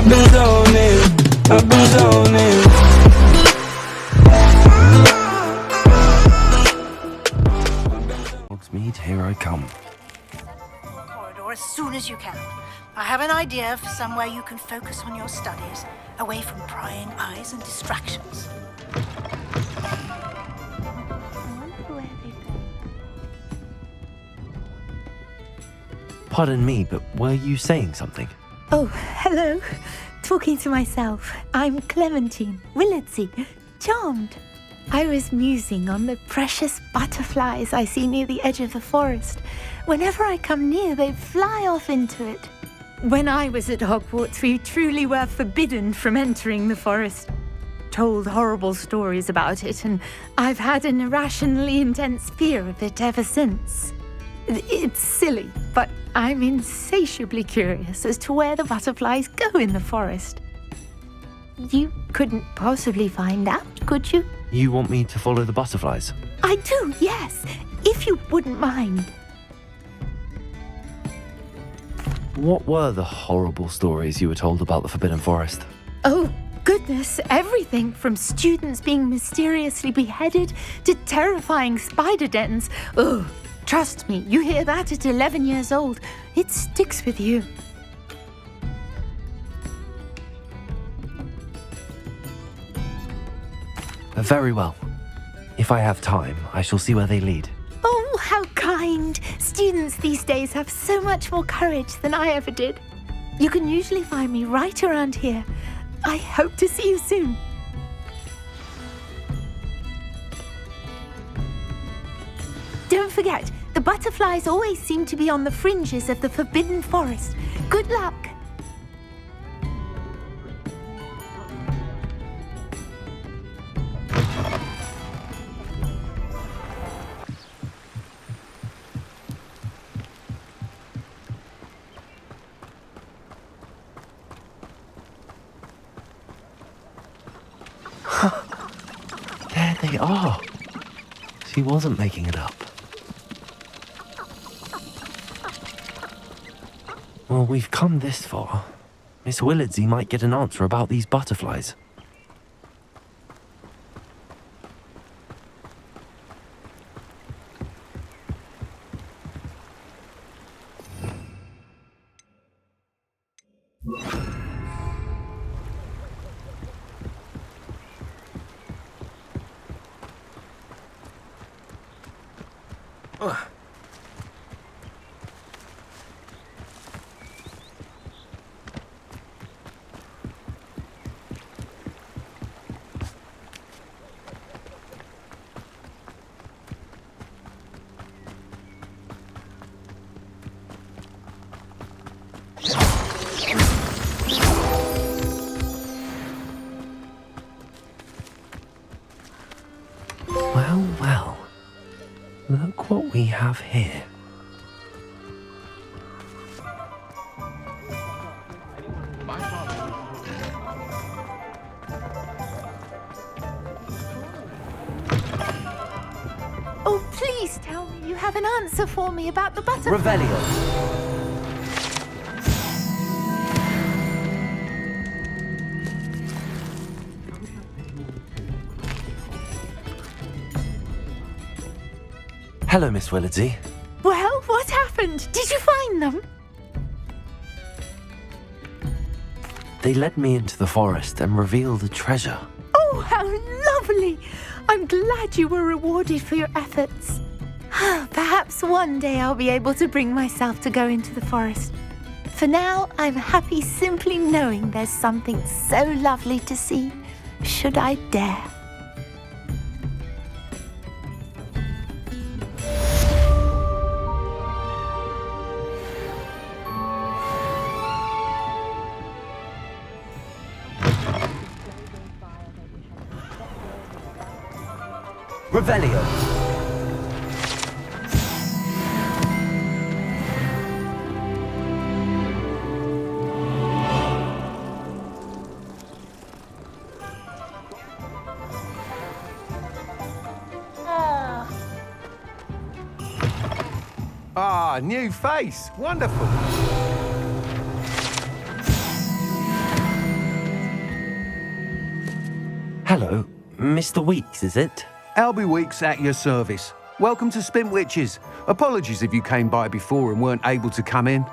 I've been zoning, I've been zoning. Hogsmeade, here I come. Corridor as soon as you can. I have an idea for somewhere you can focus on your studies, away from prying eyes and distractions. Pardon me, but were you saying something? Oh, hello. Talking to myself. I'm Clementine Willardsey. Charmed. I was musing on the precious butterflies I see near the edge of the forest. Whenever I come near, they fly off into it. When I was at Hogwarts, we truly were forbidden from entering the forest. Told horrible stories about it, and I've had an irrationally intense fear of it ever since. It's silly, but I'm insatiably curious as to where the butterflies go in the forest. You couldn't possibly find out, could you? You want me to follow the butterflies? I do, yes, if you wouldn't mind. What were the horrible stories you were told about the Forbidden Forest? Oh, goodness, everything from students being mysteriously beheaded to terrifying spider dens. Ugh, trust me, you hear that at 11 years old, it sticks with you. Very well. If I have time, I shall see where they lead. Oh, how kind! Students these days have so much more courage than I ever did. You can usually find me right around here. I hope to see you soon. Don't forget, the butterflies always seem to be on the fringes of the Forbidden Forest. Good luck! There they are. She wasn't making it up. Well, we've come this far. Miss Willardsey might get an answer about these butterflies. Well, well. Look what we have here. Oh, please tell me you have an answer for me about the butterflies. Revelio. Hello, Miss Willardsey. Well, what happened? Did you find them? They led me into the forest and revealed a treasure. Oh, how lovely! I'm glad you were rewarded for your efforts. Perhaps one day I'll be able to bring myself to go into the forest. For now, I'm happy simply knowing there's something so lovely to see, should I dare. Revelio. Ah, new face. Wonderful. Hello, Mr. Weeks, is it? Albie Weeks at your service. Welcome to Spintwitches. Apologies if you came by before and weren't able to come in.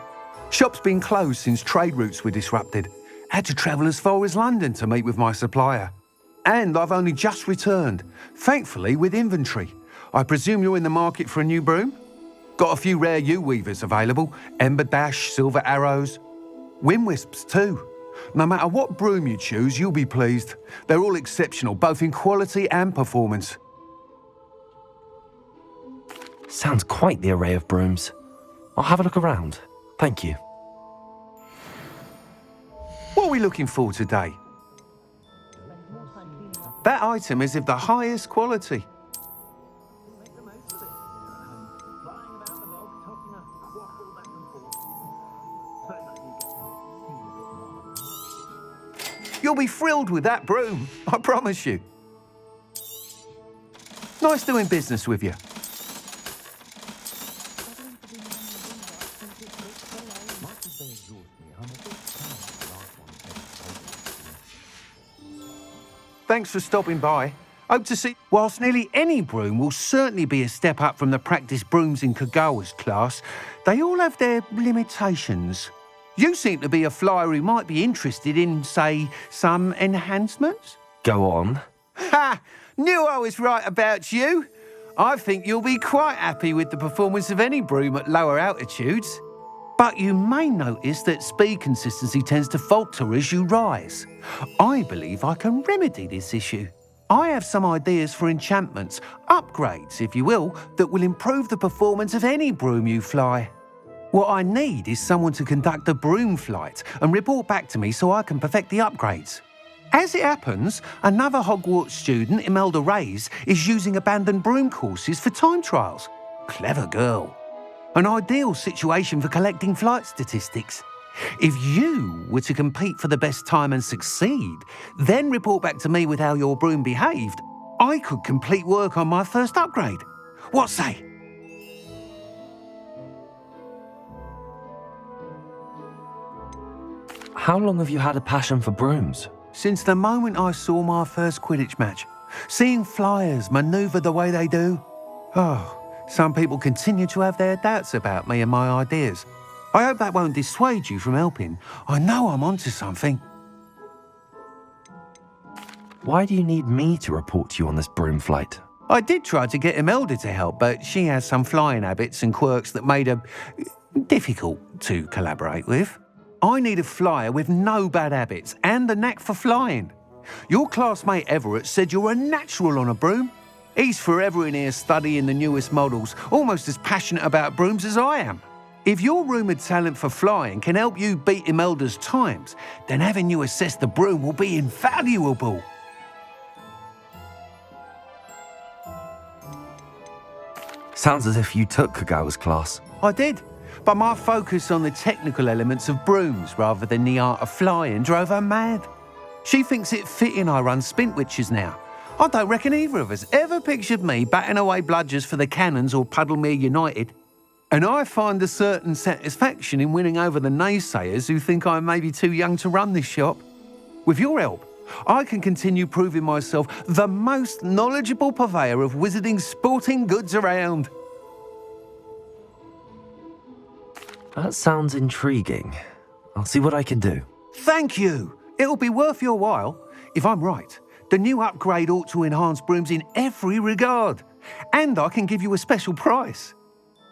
Shop's been closed since trade routes were disrupted. Had to travel as far as London to meet with my supplier. And I've only just returned, thankfully with inventory. I presume you're in the market for a new broom? Got a few rare U-weavers available, Ember Dash, Silver Arrows, Wind Wisps too. No matter what broom you choose, you'll be pleased. They're all exceptional, both in quality and performance. Sounds quite the array of brooms. I'll have a look around. Thank you. What are we looking for today? That item is of the highest quality. You'll be thrilled with that broom, I promise you. Nice doing business with you. Thanks for stopping by. Hope to see... Whilst nearly any broom will certainly be a step up from the practice brooms in Kagawa's class, they all have their limitations. You seem to be a flyer who might be interested in, say, some enhancements? Go on. Ha! Knew I was right about you. I think you'll be quite happy with the performance of any broom at lower altitudes. But you may notice that speed consistency tends to falter as you rise. I believe I can remedy this issue. I have some ideas for enchantments, upgrades, if you will, that will improve the performance of any broom you fly. What I need is someone to conduct a broom flight and report back to me so I can perfect the upgrades. As it happens, another Hogwarts student, Imelda Reyes, is using abandoned broom courses for time trials. Clever girl. An ideal situation for collecting flight statistics. If you were to compete for the best time and succeed, then report back to me with how your broom behaved, I could complete work on my first upgrade. What say? How long have you had a passion for brooms? Since the moment I saw my first Quidditch match. Seeing flyers manoeuvre the way they do. Oh, some people continue to have their doubts about me and my ideas. I hope that won't dissuade you from helping. I know I'm onto something. Why do you need me to report to you on this broom flight? I did try to get Imelda to help, but she has some flying habits and quirks that made her difficult to collaborate with. I need a flyer with no bad habits and the knack for flying. Your classmate Everett said you're a natural on a broom. He's forever in here studying the newest models, almost as passionate about brooms as I am. If your rumoured talent for flying can help you beat Imelda's times, then having you assess the broom will be invaluable. Sounds as if you took Kagawa's class. I did, but my focus on the technical elements of brooms rather than the art of flying drove her mad. She thinks it fitting I run Spintwitches now. I don't reckon either of us ever pictured me batting away bludgers for the Cannons or Puddlemere United. And I find a certain satisfaction in winning over the naysayers who think I may be too young to run this shop. With your help, I can continue proving myself the most knowledgeable purveyor of wizarding sporting goods around. That sounds intriguing. I'll see what I can do. Thank you. It'll be worth your while. If I'm right, the new upgrade ought to enhance brooms in every regard. And I can give you a special price.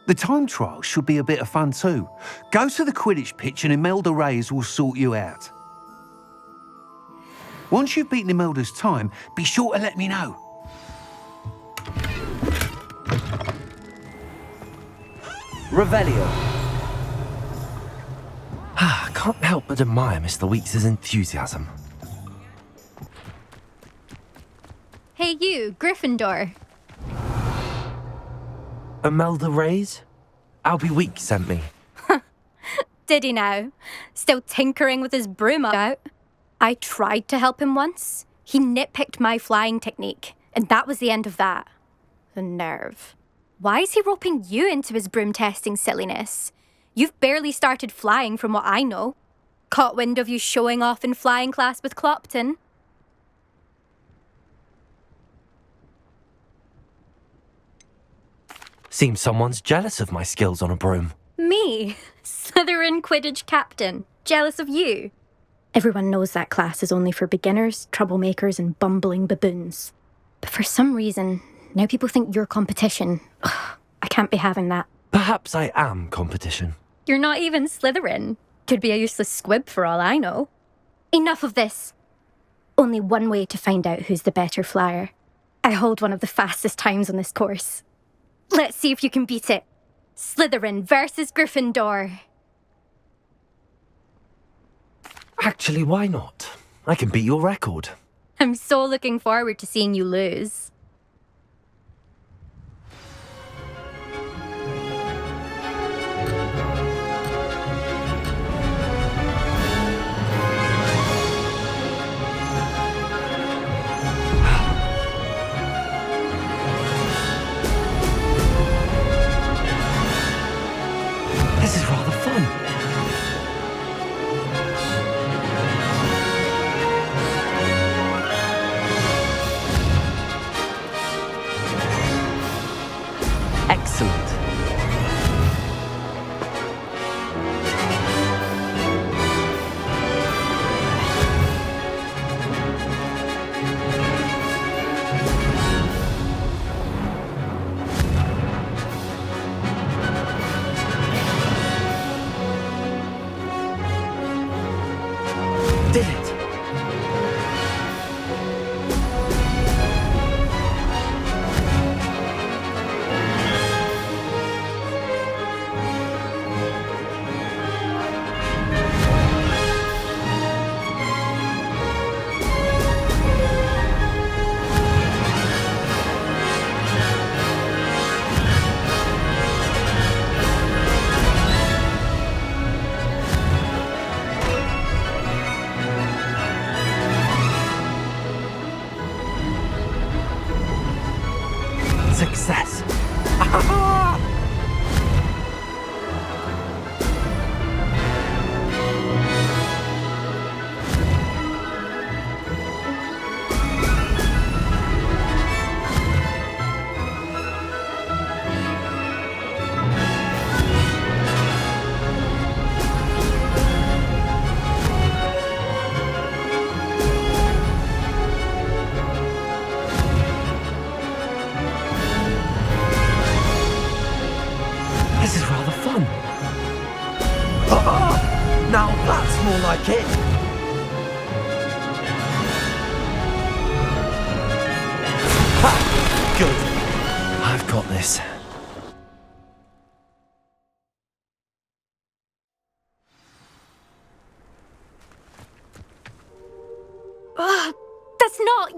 The time trial should be a bit of fun too. Go to the Quidditch pitch and Imelda Reyes will sort you out. Once you've beaten Imelda's time, be sure to let me know. Revelio. I can't help but admire Mr. Weeks' enthusiasm. Hey you, Gryffindor. Imelda Reyes? Albie Weeks sent me. Did he now? Still tinkering with his broom out? I tried to help him once. He nitpicked my flying technique, and that was the end of that. The nerve. Why is he roping you into his broom testing silliness? You've barely started flying from what I know. Caught wind of you showing off in flying class with Clopton. Seems someone's jealous of my skills on a broom. Me? Slytherin Quidditch captain. Jealous of you? Everyone knows that class is only for beginners, troublemakers, and bumbling baboons. But for some reason, now people think you're competition. Ugh, I can't be having that. Perhaps I am competition. You're not even Slytherin. Could be a useless squib for all I know. Enough of this. Only one way to find out who's the better flyer. I hold one of the fastest times on this course. Let's see if you can beat it. Slytherin versus Gryffindor. Actually, why not? I can beat your record. I'm so looking forward to seeing you lose. This is rather fun. Excellent. Did it. Success. This is rather fun. Now that's more like it. Ha! Good. I've got this. That's not...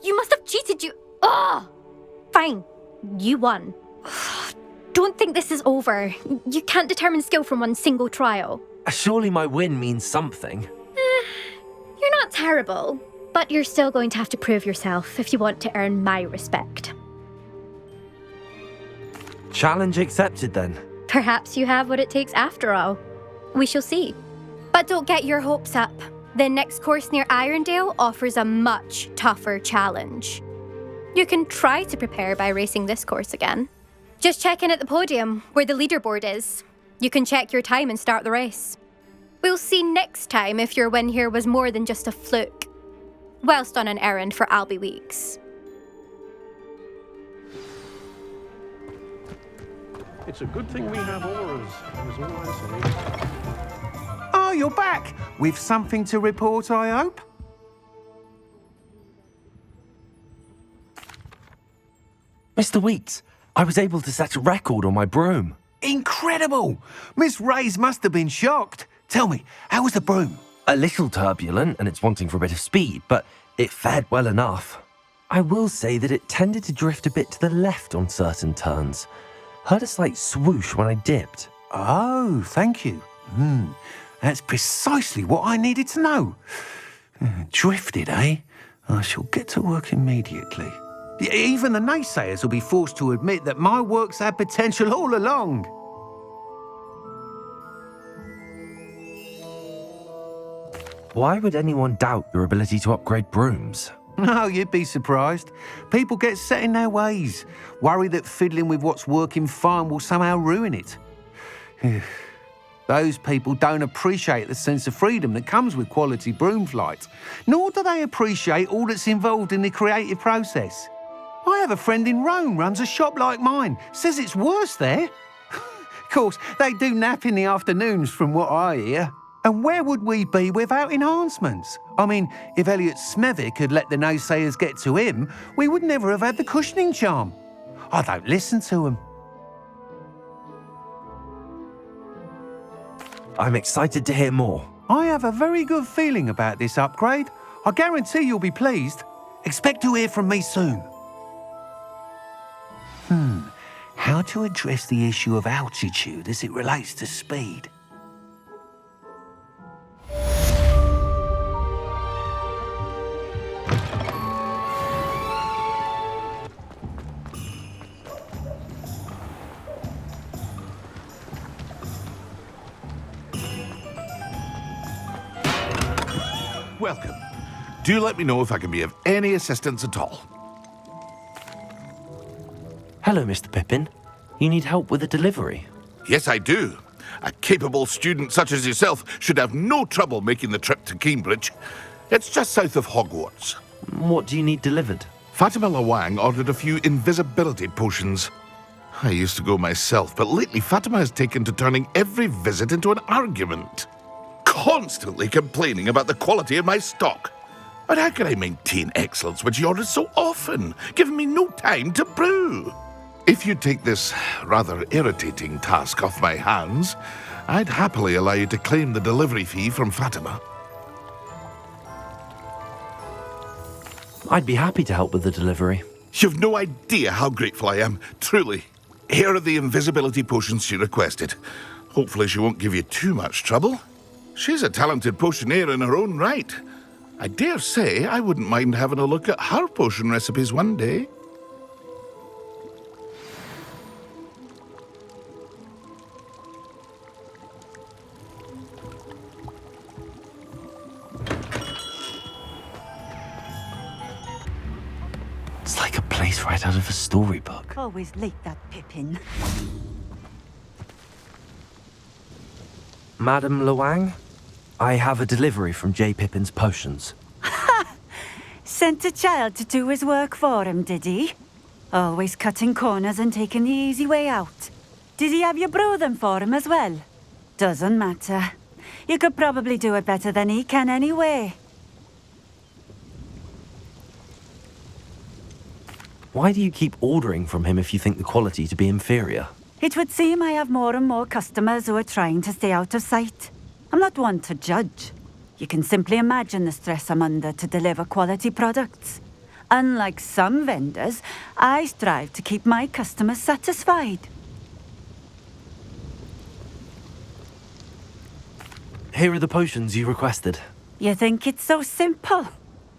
You must have cheated, you... Ugh! Fine. You won. Don't think this is over. You can't determine skill from one single trial. Surely my win means something. You're not terrible, but you're still going to have to prove yourself if you want to earn my respect. Challenge accepted then. Perhaps you have what it takes after all. We shall see. But don't get your hopes up. The next course near Irondale offers a much tougher challenge. You can try to prepare by racing this course again. Just check in at the podium, where the leaderboard is. You can check your time and start the race. We'll see next time if your win here was more than just a fluke, whilst on an errand for Albie Weeks. It's a good thing we have auras, is all I'm saying. Oh, you're back. With something to report, I hope? Mr. Weeks, I was able to set a record on my broom. Incredible! Miss Reyes must have been shocked. Tell me, how was the broom? A little turbulent and it's wanting for a bit of speed, but it fared well enough. I will say that it tended to drift a bit to the left on certain turns. Heard a slight swoosh when I dipped. Oh, thank you. That's precisely what I needed to know. Drifted, eh? I shall get to work immediately. Even the naysayers will be forced to admit that my work's had potential all along. Why would anyone doubt your ability to upgrade brooms? No, you'd be surprised. People get set in their ways, worry that fiddling with what's working fine will somehow ruin it. Those people don't appreciate the sense of freedom that comes with quality broom flight, nor do they appreciate all that's involved in the creative process. I have a friend in Rome runs a shop like mine, says it's worse there. Of course, they do nap in the afternoons from what I hear. And where would we be without enhancements? I mean, if Elliot Smethwick had let the naysayers get to him, we would never have had the cushioning charm. I don't listen to him. I'm excited to hear more. I have a very good feeling about this upgrade. I guarantee you'll be pleased. Expect to hear from me soon. How to address the issue of altitude as it relates to speed? Welcome. Do let me know if I can be of any assistance at all. Hello, Mr. Pippin. You need help with a delivery? Yes, I do. A capable student such as yourself should have no trouble making the trip to Cambridge. It's just south of Hogwarts. What do you need delivered? Fatima Lawang ordered a few invisibility potions. I used to go myself, but lately Fatima has taken to turning every visit into an argument. Constantly complaining about the quality of my stock. But how can I maintain excellence when she orders so often, giving me no time to brew? If you take this rather irritating task off my hands, I'd happily allow you to claim the delivery fee from Fatima. I'd be happy to help with the delivery. You've no idea how grateful I am, truly. Here are the invisibility potions she requested. Hopefully she won't give you too much trouble. She's a talented potioneer in her own right. I dare say I wouldn't mind having a look at her potion recipes one day. It's like a place right out of a storybook. Always like that, Pippin. Madam Lawang, I have a delivery from J. Pippin's potions. Sent a child to do his work for him, did he? Always cutting corners and taking the easy way out. Did he have you brew them for him as well? Doesn't matter. You could probably do it better than he can anyway. Why do you keep ordering from him if you think the quality to be inferior? It would seem I have more and more customers who are trying to stay out of sight. I'm not one to judge. You can simply imagine the stress I'm under to deliver quality products. Unlike some vendors, I strive to keep my customers satisfied. Here are the potions you requested. You think it's so simple?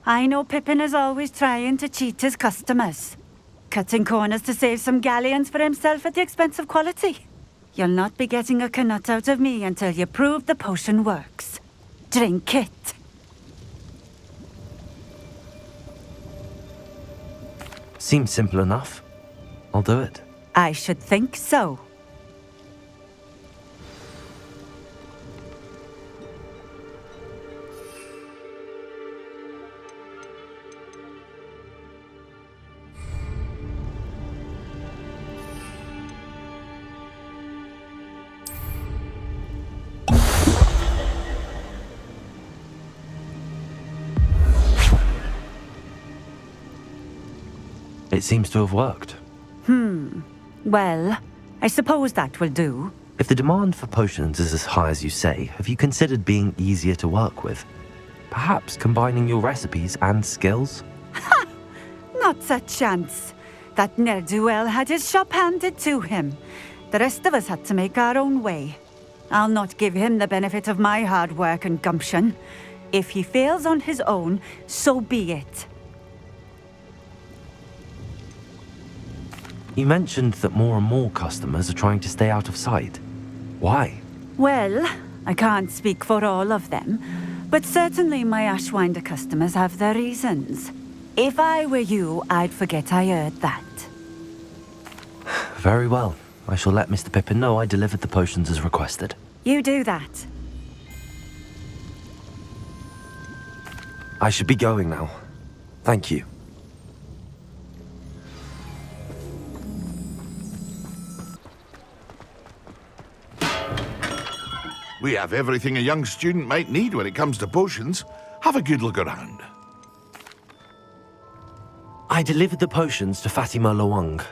I know Pippin is always trying to cheat his customers. Cutting corners to save some galleons for himself at the expense of quality. You'll not be getting a canut out of me until you prove the potion works. Drink it. Seems simple enough. I'll do it. I should think so. It seems to have worked. Well, I suppose that will do. If the demand for potions is as high as you say, have you considered being easier to work with? Perhaps combining your recipes and skills? Not a chance. That ne'er-do-well had his shop handed to him. The rest of us had to make our own way. I'll not give him the benefit of my hard work and gumption. If he fails on his own, so be it. You mentioned that more and more customers are trying to stay out of sight. Why? Well, I can't speak for all of them, but certainly my Ashwinder customers have their reasons. If I were you, I'd forget I heard that. Very well. I shall let Mr. Pippin know I delivered the potions as requested. You do that. I should be going now. Thank you. We have everything a young student might need when it comes to potions. Have a good look around. I delivered the potions to Fatima Lawang.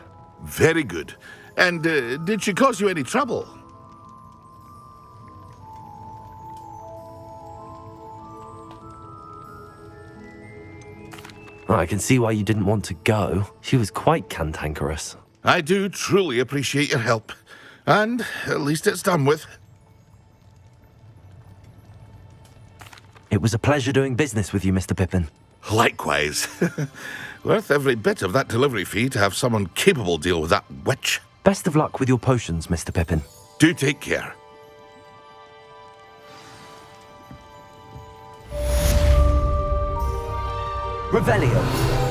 Very good. And did she cause you any trouble? I can see why you didn't want to go. She was quite cantankerous. I do truly appreciate your help. And at least it's done with. It was a pleasure doing business with you, Mr. Pippin. Likewise. Worth every bit of that delivery fee to have someone capable deal with that witch. Best of luck with your potions, Mr. Pippin. Do take care. Revelio.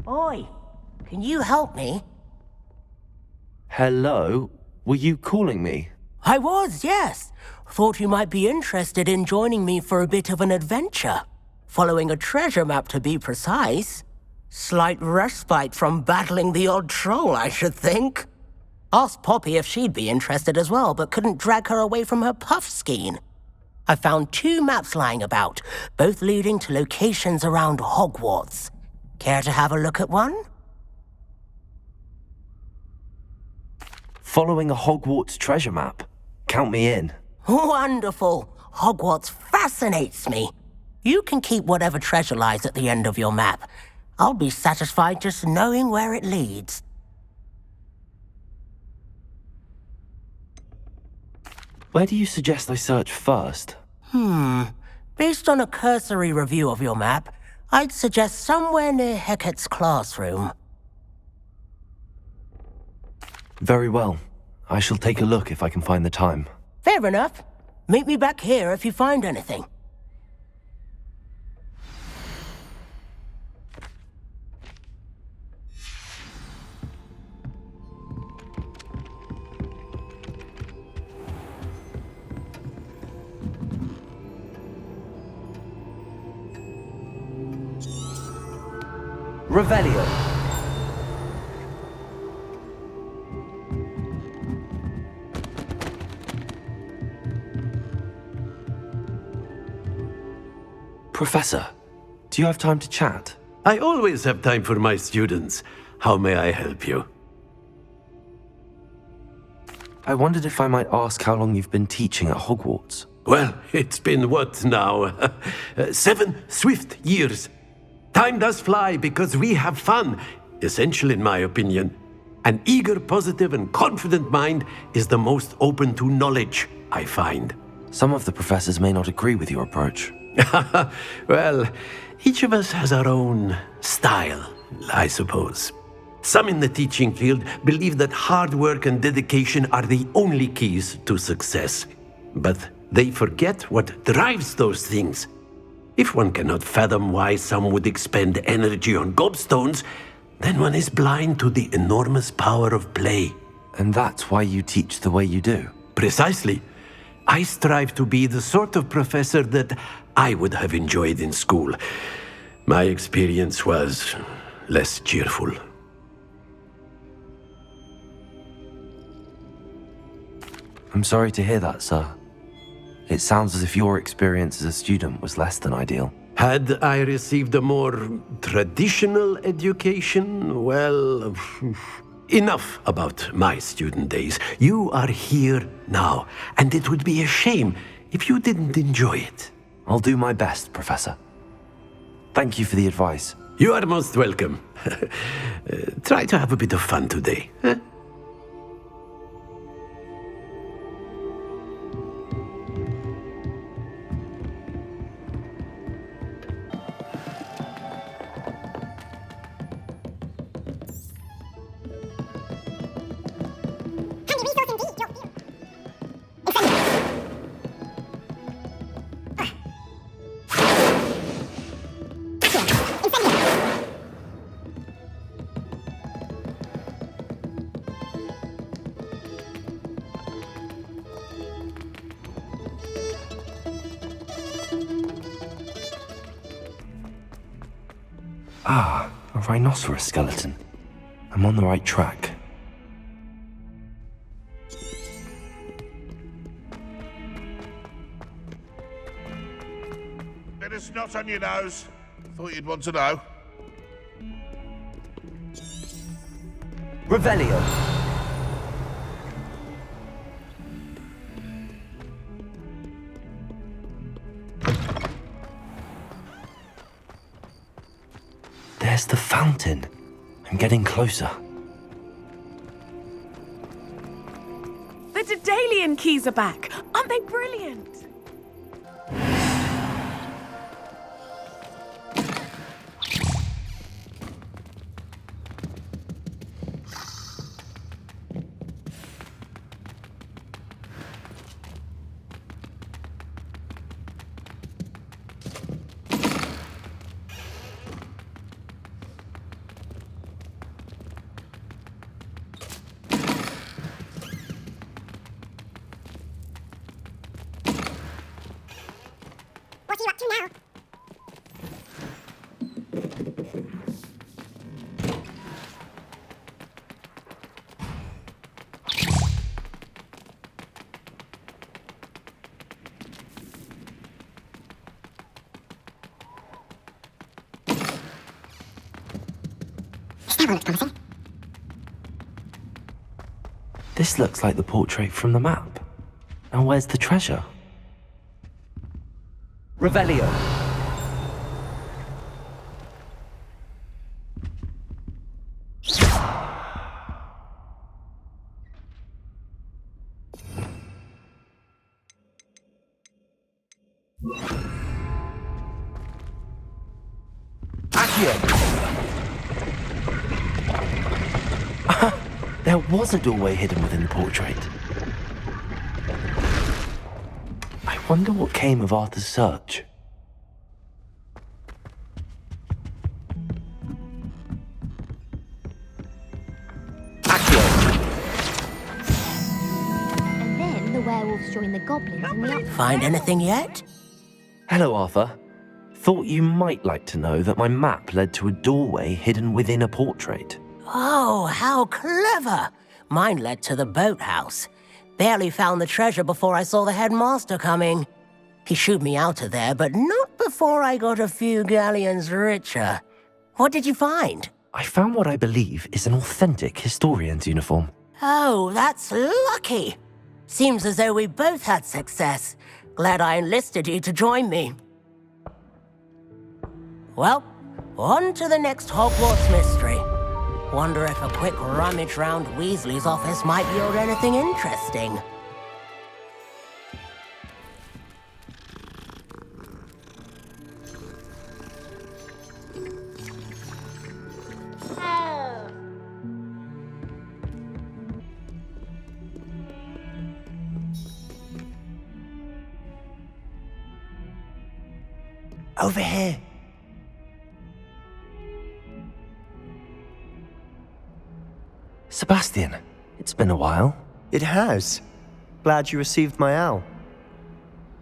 Oi, can you help me? Hello? Were you calling me? I was, yes. Thought you might be interested in joining me for a bit of an adventure. Following a treasure map, to be precise. Slight respite from battling the odd troll, I should think. Asked Poppy if she'd be interested as well, but couldn't drag her away from her puff skein. I found 2 maps lying about, both leading to locations around Hogwarts. Care to have a look at one? Following a Hogwarts treasure map? Count me in. Wonderful. Hogwarts fascinates me. You can keep whatever treasure lies at the end of your map. I'll be satisfied just knowing where it leads. Where do you suggest I search first? Based on a cursory review of your map, I'd suggest somewhere near Hecat's classroom. Very well. I shall take a look if I can find the time. Fair enough. Meet me back here if you find anything. Revelio. Professor, do you have time to chat? I always have time for my students. How may I help you? I wondered if I might ask how long you've been teaching at Hogwarts. Well, it's been what now? 7 swift years. Time does fly because we have fun, essential in my opinion. An eager, positive, and confident mind is the most open to knowledge, I find. Some of the professors may not agree with your approach. Well, each of us has our own style, I suppose. Some in the teaching field believe that hard work and dedication are the only keys to success. But they forget what drives those things. If one cannot fathom why some would expend energy on gobstones, then one is blind to the enormous power of play. And that's why you teach the way you do? Precisely. I strive to be the sort of professor that I would have enjoyed in school. My experience was less cheerful. I'm sorry to hear that, sir. It sounds as if your experience as a student was less than ideal. Had I received a more traditional education, well, enough about my student days. You are here now, and it would be a shame if you didn't enjoy it. I'll do my best, Professor. Thank you for the advice. You are most welcome. Try to have a bit of fun today. Huh? Ah, a rhinoceros skeleton. I'm on the right track. Bit of snot on your nose. Thought you'd want to know. Revelio. There's the fountain. I'm getting closer. The Daedalian keys are back. Aren't they brilliant? What are you up to now? That one looks promising. This looks like the portrait from the map. Now where's the treasure? Revelio. There was a doorway hidden within the portrait. I wonder what came of Arthur's search. And then the werewolves join the goblins in the Find anything yet? Hello, Arthur. Thought you might like to know that my map led to a doorway hidden within a portrait. Oh, how clever! Mine led to the boathouse. Barely found the treasure before I saw the headmaster coming. He shooed me out of there, but not before I got a few galleons richer. What did you find? I found what I believe is an authentic historian's uniform. Oh, that's lucky. Seems as though we both had success. Glad I enlisted you to join me. Well, on to the next Hogwarts mystery. Wonder if a quick rummage round Weasley's office might yield anything interesting. Over here. Sebastian, it's been a while. It has. Glad you received my owl.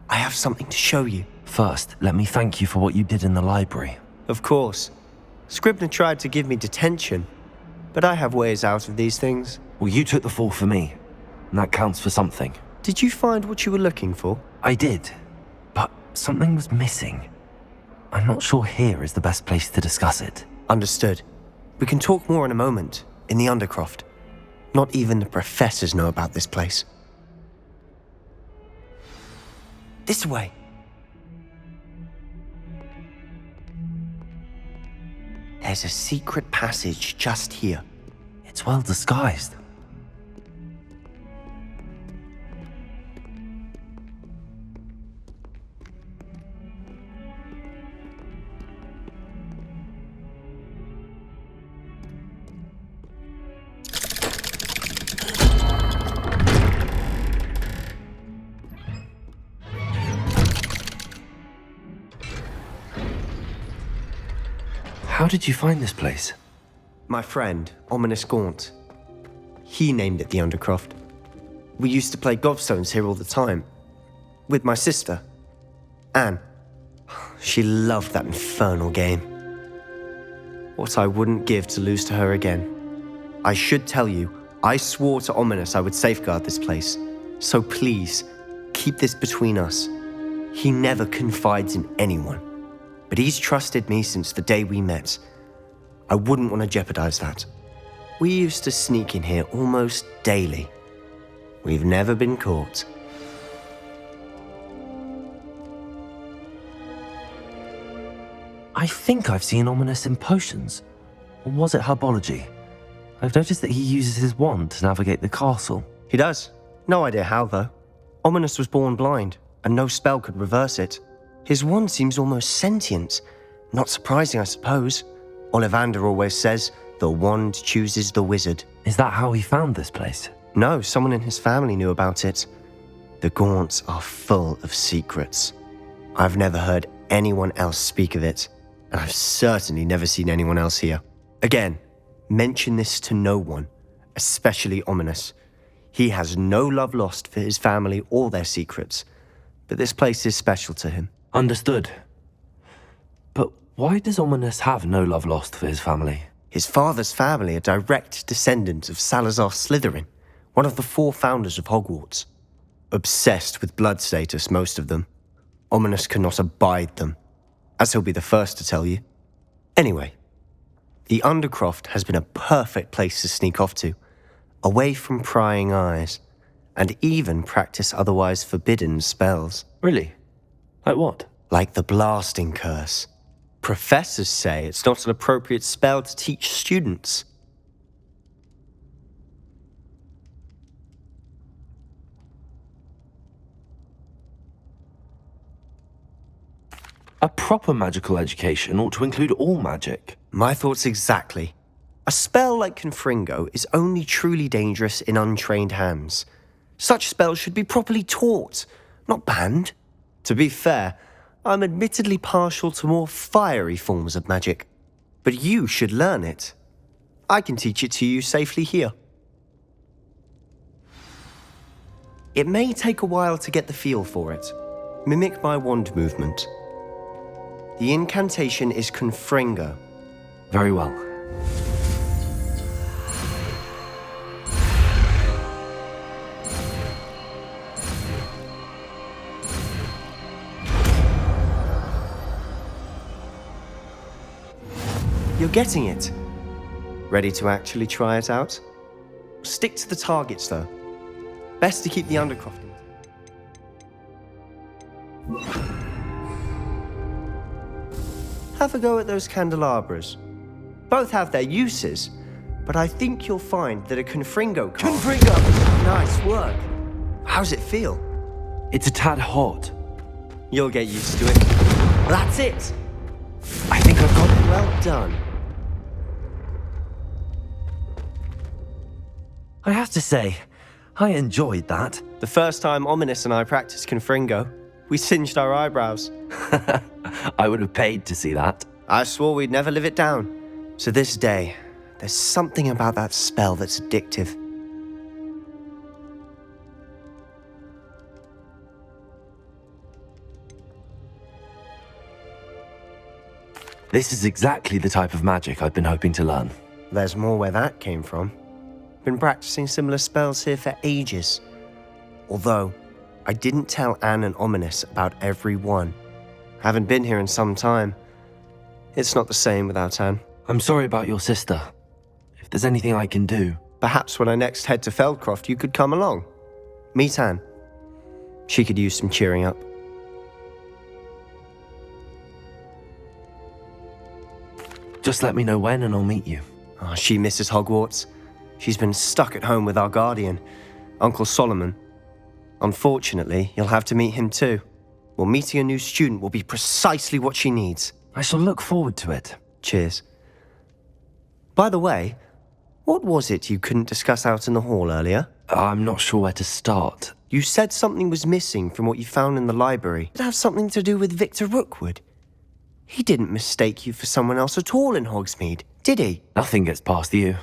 I have something to show you. First, let me thank you for what you did in the library. Of course. Scribner tried to give me detention, but I have ways out of these things. Well, you took the fall for me, and that counts for something. Did you find what you were looking for? I did, but something was missing. I'm not sure here is the best place to discuss it. Understood. We can talk more in a moment, in the Undercroft. Not even the professors know about this place. This way. There's a secret passage just here. It's well disguised. How did you find this place? My friend, Ominous Gaunt. He named it the Undercroft. We used to play gobstones here all the time. With my sister, Anne. She loved that infernal game. what I wouldn't give to lose to her again. I should tell you, I swore to Ominous I would safeguard this place. So please, keep this between us. He never confides in anyone, but he's trusted me since the day we met. I wouldn't want to jeopardize that. We used to sneak in here almost daily. We've never been caught. I think I've seen Ominous in potions. Or was it herbology? I've noticed that he uses his wand to navigate the castle. He does. No idea how, though. Ominous was born blind, and no spell could reverse it. His wand seems almost sentient. Not surprising, I suppose. Ollivander always says, the wand chooses the wizard. Is that how he found this place? No, someone in his family knew about it. The Gaunts are full of secrets. I've never heard anyone else speak of it, and I've certainly never seen anyone else here. Again, mention this to no one, especially Ominous. He has no love lost for his family or their secrets, but this place is special to him. Understood. But why does Ominous have no love lost for his family? His father's family are direct descendants of Salazar Slytherin, one of the 4 founders of Hogwarts. Obsessed with blood status, most of them. Ominous cannot abide them, as he'll be the first to tell you. Anyway, the Undercroft has been a perfect place to sneak off to, away from prying eyes, and even practice otherwise forbidden spells. Really? Like what? Like the blasting curse. Professors say it's not an appropriate spell to teach students. A proper magical education ought to include all magic. My thoughts exactly. A spell like Confringo is only truly dangerous in untrained hands. Such spells should be properly taught, not banned. To be fair, I'm admittedly partial to more fiery forms of magic. But you should learn it. I can teach it to you safely here. It may take a while to get the feel for it. Mimic my wand movement. The incantation is Confringo. Very well. You're getting it. Ready to actually try it out? Stick to the targets, though. Best to keep the Undercroft in. Have a go at those candelabras. Both have their uses, but I think you'll find that a Confringo card... Confringo! Nice work. How's it feel? It's a tad hot. You'll get used to it. That's it! I think I've got it. Well done. I have to say, I enjoyed that. The first time Ominous and I practiced Confringo, we singed our eyebrows. I would have paid to see that. I swore we'd never live it down. To this day, there's something about that spell that's addictive. This is exactly the type of magic I've been hoping to learn. There's more where that came from. Been practicing similar spells here for ages. Although, I didn't tell Anne and Ominous about every one. Haven't been here in some time. It's not the same without Anne. I'm sorry about your sister. If there's anything I can do... Perhaps when I next head to Feldcroft, you could come along. Meet Anne. She could use some cheering up. Just let me know when and I'll meet you. Oh, she misses Hogwarts. She's been stuck at home with our guardian, Uncle Solomon. Unfortunately, you'll have to meet him too. Well, meeting a new student will be precisely what she needs. I shall look forward to it. Cheers. By the way, what was it you couldn't discuss out in the hall earlier? I'm not sure where to start. You said something was missing from what you found in the library. Did it have something to do with Victor Rookwood? He didn't mistake you for someone else at all in Hogsmeade, did he? Nothing gets past you.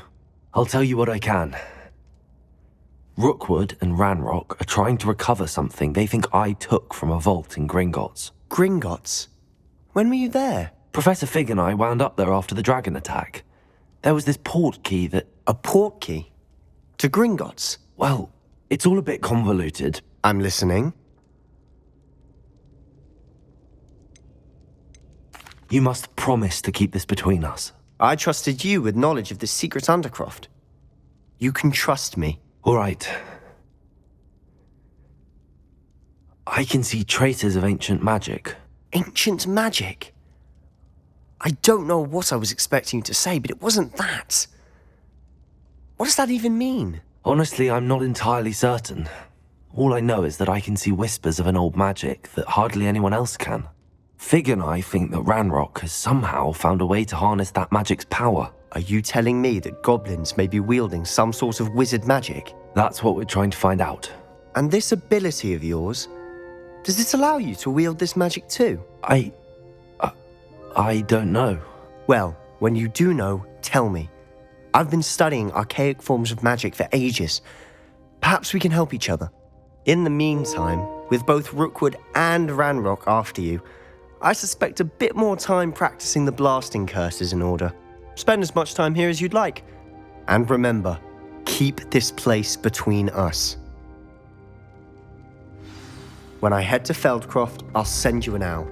I'll tell you what I can. Rookwood and Ranrock are trying to recover something they think I took from a vault in Gringotts. Gringotts? When were you there? Professor Fig and I wound up there after the dragon attack. There was this port key that... A port key? To Gringotts? Well, it's all a bit convoluted. I'm listening. You must promise to keep this between us. I trusted you with knowledge of the secret Undercroft. You can trust me. All right. I can see traces of ancient magic. Ancient magic? I don't know what I was expecting you to say, but it wasn't that. What does that even mean? Honestly, I'm not entirely certain. All I know is that I can see whispers of an old magic that hardly anyone else can. Fig and I think that Ranrock has somehow found a way to harness that magic's power. Are you telling me that goblins may be wielding some sort of wizard magic? That's what we're trying to find out. And this ability of yours, does it allow you to wield this magic too? I don't know. Well, when you do know, tell me. I've been studying archaic forms of magic for ages. Perhaps we can help each other. In the meantime, with both Rookwood and Ranrock after you, I suspect a bit more time practicing the blasting curse is in order. Spend as much time here as you'd like. And remember, keep this place between us. When I head to Feldcroft, I'll send you an owl.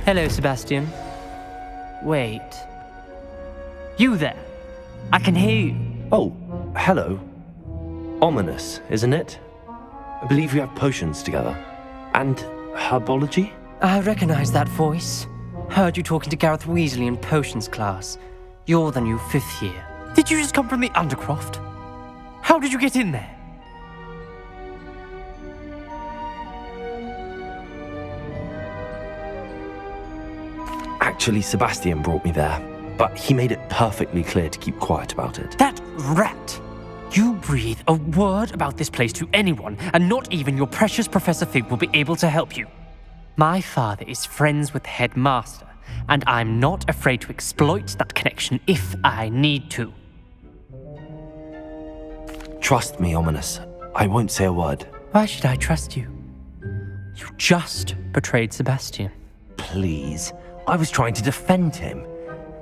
Hello, Sebastian. Wait. You there? I can hear you. Oh, hello. Ominous, isn't it? I believe we have potions together. And herbology? I recognize that voice. Heard you talking to Gareth Weasley in potions class. You're the new 5th year. Did you just come from the Undercroft? How did you get in there? Actually, Sebastian brought me there, but he made it perfectly clear to keep quiet about it. That rat! You breathe a word about this place to anyone, and not even your precious Professor Fig will be able to help you. My father is friends with the headmaster, and I'm not afraid to exploit that connection if I need to. Trust me, Ominous. I won't say a word. Why should I trust you? You just betrayed Sebastian. Please. I was trying to defend him.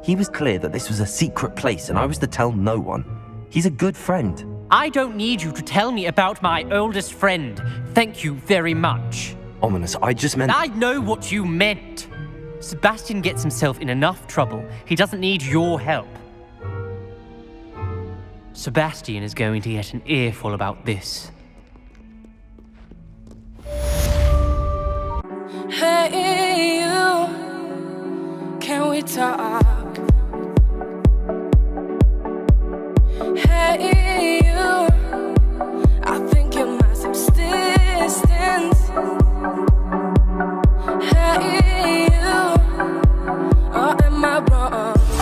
He was clear that this was a secret place and I was to tell no one. He's a good friend. I don't need you to tell me about my oldest friend. Thank you very much. Ominous, I just meant... I know what you meant. Sebastian gets himself in enough trouble. He doesn't need your help. Sebastian is going to get an earful about this. Hey, you, can we talk?